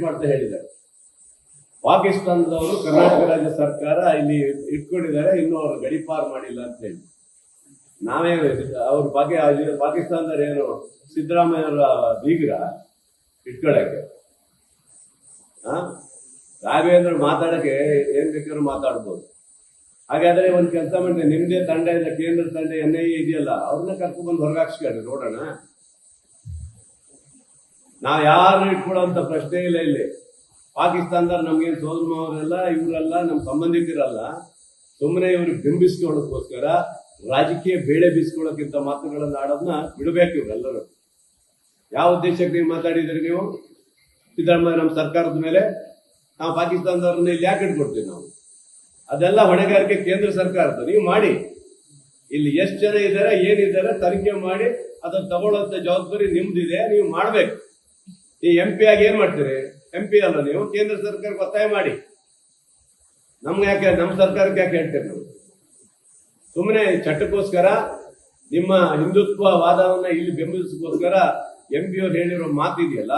ಮಾಡ್ತಾ ಹೇಳಿದ್ದಾರೆ. ಪಾಕಿಸ್ತಾನದವರು ಕರ್ನಾಟಕ ರಾಜ್ಯ ಸರ್ಕಾರ ಇಲ್ಲಿ ಇಟ್ಕೊಂಡಿದ್ದಾರೆ, ಇನ್ನೂ ಅವರು ಗಡಿಪಾರು ಮಾಡಿಲ್ಲ ಅಂತ ಹೇಳಿ. ನಾವೇ ಅವ್ರ ಪಾಕಿಸ್ತಾನದವ್ರು ಏನು ಸಿದ್ದರಾಮಯ್ಯವರ ಬೀಗ್ರ ಇಟ್ಕೊಳಕ್ಕೆ ರಾಘವೇಂದ್ರ ಮಾತಾಡಕ್ಕೆ ಏನ್ ಬೇಕಾದ್ರೂ ಮಾತಾಡ್ಬೋದು. ಹಾಗಾದ್ರೆ ಒಂದ್ ಕೆಲಸ ಮಾಡಿ, ನಿಮ್ದೇ ತಂಡ ಇದೆ, ಕೇಂದ್ರ ತಂಡ NIA ಇದೆಯಲ್ಲ, ಅವ್ರನ್ನ ಕರ್ಕೊಂಡ್ಬಂದು ಹೊರಗಾಕ್ಸ್ಕೊಳ್ರಿ ನೋಡೋಣ. ನಾವ್ ಯಾರು ಇಟ್ಕೊಳ್ಳೋಂತ ಪ್ರಶ್ನೆ ಇಲ್ಲ ಇಲ್ಲಿ. ಪಾಕಿಸ್ತಾನದವ್ರು ನಮ್ಗೇನು ಸೋದರ ಮಾವರೆಲ್ಲ, ಇವರೆಲ್ಲ ನಮ್ಮ ಸಂಬಂಧಿಕರಲ್ಲ. ಸುಮ್ಮನೆ ಇವ್ರಿಗೆ ಬಿಂಬಿಸ್ಕೊಳ್ಳೋಕ್ಕೋಸ್ಕರ ರಾಜಕೀಯ ಬೇಳೆ ಬೀಸ್ಕೊಳ್ಳೋಕ್ಕಿಂತ ಮಾತುಗಳನ್ನ ಆಡೋದನ್ನ ಬಿಡಬೇಕು ಇವರೆಲ್ಲರೂ. ಯಾವ ಉದ್ದೇಶಕ್ಕೆ ನೀವು ಮಾತಾಡಿದ್ರಿ? ನೀವು ಸಿದ್ದರಾಮಯ್ಯ ನಮ್ಮ ಸರ್ಕಾರದ ಮೇಲೆ ನಾವು ಪಾಕಿಸ್ತಾನದವ್ರನ್ನ ಇಲ್ಲಿ ಯಾಕೆ ಇಟ್ಕೊಡ್ತೀವಿ ನಾವು? ಅದೆಲ್ಲ ಹೊಣೆಗಾರಿಕೆ ಕೇಂದ್ರ ಸರ್ಕಾರದ. ನೀವು ಮಾಡಿ, ಇಲ್ಲಿ ಎಷ್ಟು ಜನ ಇದ್ದಾರೆ ಏನಿದ್ದಾರೆ ತನಿಖೆ ಮಾಡಿ ಅದನ್ನ ತಗೊಳ್ಳೋಂಥ ಜವಾಬ್ದಾರಿ ನಿಮ್ದಿದೆ, ನೀವು ಮಾಡ್ಬೇಕು. ಈ MP ಆಗಿ ಏನ್ ಮಾಡ್ತೀರಿ? MP ಅಲ್ಲ ನೀವು, ಕೇಂದ್ರ ಸರ್ಕಾರಕ್ಕೆ ಒತ್ತಾಯ ಮಾಡಿ. ನಮ್ಗೆ ಯಾಕೆ, ನಮ್ಮ ಸರ್ಕಾರಕ್ಕೆ ಯಾಕೆ ಹೇಳ್ತೀರಿ? ನಾವು ಸುಮ್ಮನೆ ಚಟ್ಟಕ್ಕೋಸ್ಕರ, ನಿಮ್ಮ ಹಿಂದುತ್ವ ವಾದವನ್ನ ಇಲ್ಲಿ ಬೆಂಬಲಿಸೋಸ್ಕರ MP ಅವ್ರು ಹೇಳಿರೋ ಮಾತಿದೆಯಲ್ಲ,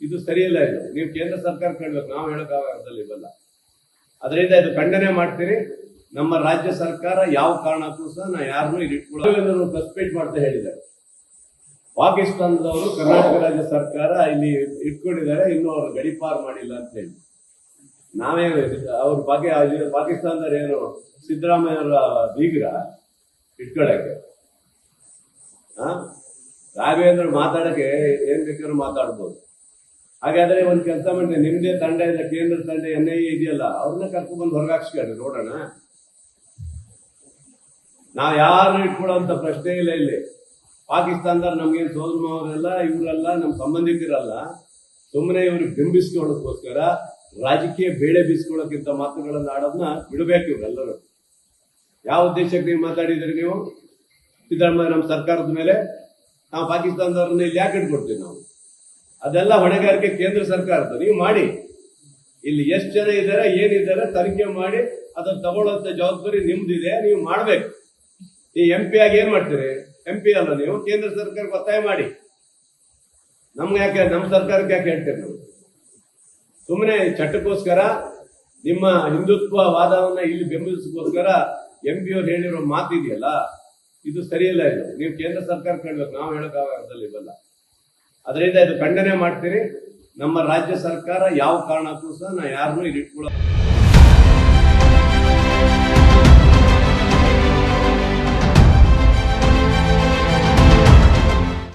ಇದು ಸರಿಯಲ್ಲ. ಇದು ನೀವು ಕೇಂದ್ರ ಸರ್ಕಾರ ಕೇಳ್ಬೇಕು, ನಾವು ಹೇಳೋಕ್ಕಾಗಲ್ಲ ಇವೆಲ್ಲ. ಅದರಿಂದ ಇದು ಖಂಡನೆ ಮಾಡ್ತೀರಿ. ನಮ್ಮ ರಾಜ್ಯ ಸರ್ಕಾರ ಯಾವ ಕಾರಣಕ್ಕೂ ಸಹ ನಾ ಯಾರನ್ನೂ ಇಲ್ಲಿ ಇಟ್ಕೊಳ್ಳೋದು ಸಸ್ಪೆಂಡ್ ಮಾಡ್ತಾ ಹೇಳಿದ್ದಾರೆ. ಪಾಕಿಸ್ತಾನದವರು ಕರ್ನಾಟಕ ರಾಜ್ಯ ಸರ್ಕಾರ ಇಲ್ಲಿ ಇಟ್ಕೊಂಡಿದ್ದಾರೆ, ಇನ್ನೂ ಅವರು ಗಡಿಪಾರು ಮಾಡಿಲ್ಲ ಅಂತ ಹೇಳಿ. ನಾವೇ ಅವ್ರ ಪಾಕಿಸ್ತಾನದವ್ರು ಏನು ಸಿದ್ದರಾಮಯ್ಯವರ ಬೀಗ್ರ ಇಟ್ಕೊಳಕ್ಕೆ ರಾಘವೇಂದ್ರ ಮಾತಾಡಕ್ಕೆ ಏನ್ ಬೇಕಾದ್ರೂ ಮಾತಾಡ್ಬೋದು. ಹಾಗಾದ್ರೆ ಒಂದ್ ಕೆಲಸ ಮಾಡಿ, ನಿಮ್ದೇ ತಂಡ ಇದೆ, ಕೇಂದ್ರ ತಂಡ NIA ಇದೆಯಲ್ಲ, ಅವ್ರನ್ನ ಕರ್ಕೊಂಡ್ಬಂದು ಹೊರಗಾಕ್ಸ್ಕೊಳ್ರಿ ನೋಡೋಣ. ನಾವ್ ಯಾರು ಇಟ್ಕೊಳ್ಳೋಂತ ಪ್ರಶ್ನೆ ಇಲ್ಲ ಇಲ್ಲಿ. ಪಾಕಿಸ್ತಾನದವ್ರು ನಮ್ಗೇನು ಸೋದರ ಮಾವರೆಲ್ಲ, ಇವರೆಲ್ಲ ನಮ್ಮ ಸಂಬಂಧಿಕರಲ್ಲ. ಸುಮ್ಮನೆ ಇವ್ರಿಗೆ ಬಿಂಬಿಸ್ಕೊಳ್ಳೋಕ್ಕೋಸ್ಕರ ರಾಜಕೀಯ ಬೇಳೆ ಬೀಸ್ಕೊಳ್ಳೋಕ್ಕಿಂತ ಮಾತುಗಳನ್ನ ಆಡೋದನ್ನ ಬಿಡಬೇಕು ಇವರೆಲ್ಲರೂ. ಯಾವ ಉದ್ದೇಶಕ್ಕೆ ನೀವು ಮಾತಾಡಿದ್ರಿ? ನೀವು ಸಿದ್ದರಾಮಯ್ಯ ನಮ್ಮ ಸರ್ಕಾರದ ಮೇಲೆ ನಾವು ಪಾಕಿಸ್ತಾನದವ್ರನ್ನ ಇಲ್ಲಿ ಯಾಕೆ ಇಟ್ಕೊಡ್ತೀವಿ ನಾವು? ಅದೆಲ್ಲ ಹೊಣೆಗಾರಿಕೆ ಕೇಂದ್ರ ಸರ್ಕಾರದ. ನೀವು ಮಾಡಿ, ಇಲ್ಲಿ ಎಷ್ಟು ಜನ ಇದ್ದಾರೆ ಏನಿದ್ದಾರೆ ತನಿಖೆ ಮಾಡಿ ಅದನ್ನ ತಗೊಳ್ಳೋಂಥ ಜವಾಬ್ದಾರಿ ನಿಮ್ದಿದೆ, ನೀವು ಮಾಡ್ಬೇಕು. ಈ MP ಆಗಿ ಏನ್ ಮಾಡ್ತೀರಿ? MP ಅಲ್ಲ ನೀವು, ಕೇಂದ್ರ ಸರ್ಕಾರಕ್ಕೆ ಒತ್ತಾಯ ಮಾಡಿ. ನಮ್ಗೆ ಯಾಕೆ, ನಮ್ಮ ಸರ್ಕಾರಕ್ಕೆ ಯಾಕೆ ಹೇಳ್ತೀರಿ? ನಾವು ಸುಮ್ಮನೆ ಚಟ್ಟಕ್ಕೋಸ್ಕರ, ನಿಮ್ಮ ಹಿಂದುತ್ವ ವಾದವನ್ನ ಇಲ್ಲಿ ಬೆಂಬಲಿಸೋಸ್ಕರ MP ಅವ್ರು ಹೇಳಿರೋ ಮಾತಿದೆಯಲ್ಲ, ಇದು ಸರಿಯಲ್ಲ. ಇದು ನೀವು ಕೇಂದ್ರ ಸರ್ಕಾರ ಕೇಳ್ಬೇಕು, ನಾವು ಹೇಳೋಕ್ಕಾಗಲ್ಲ ಇವೆಲ್ಲ. ಅದರಿಂದ ಇದು ಖಂಡನೆ ಮಾಡ್ತೀರಿ. ನಮ್ಮ ರಾಜ್ಯ ಸರ್ಕಾರ ಯಾವ ಕಾರಣಕ್ಕೂ ಸಹ ನಾ ಯಾರನ್ನೂ ಇಲ್ಲಿ ಇಟ್ಕೊಳ್ಳೋ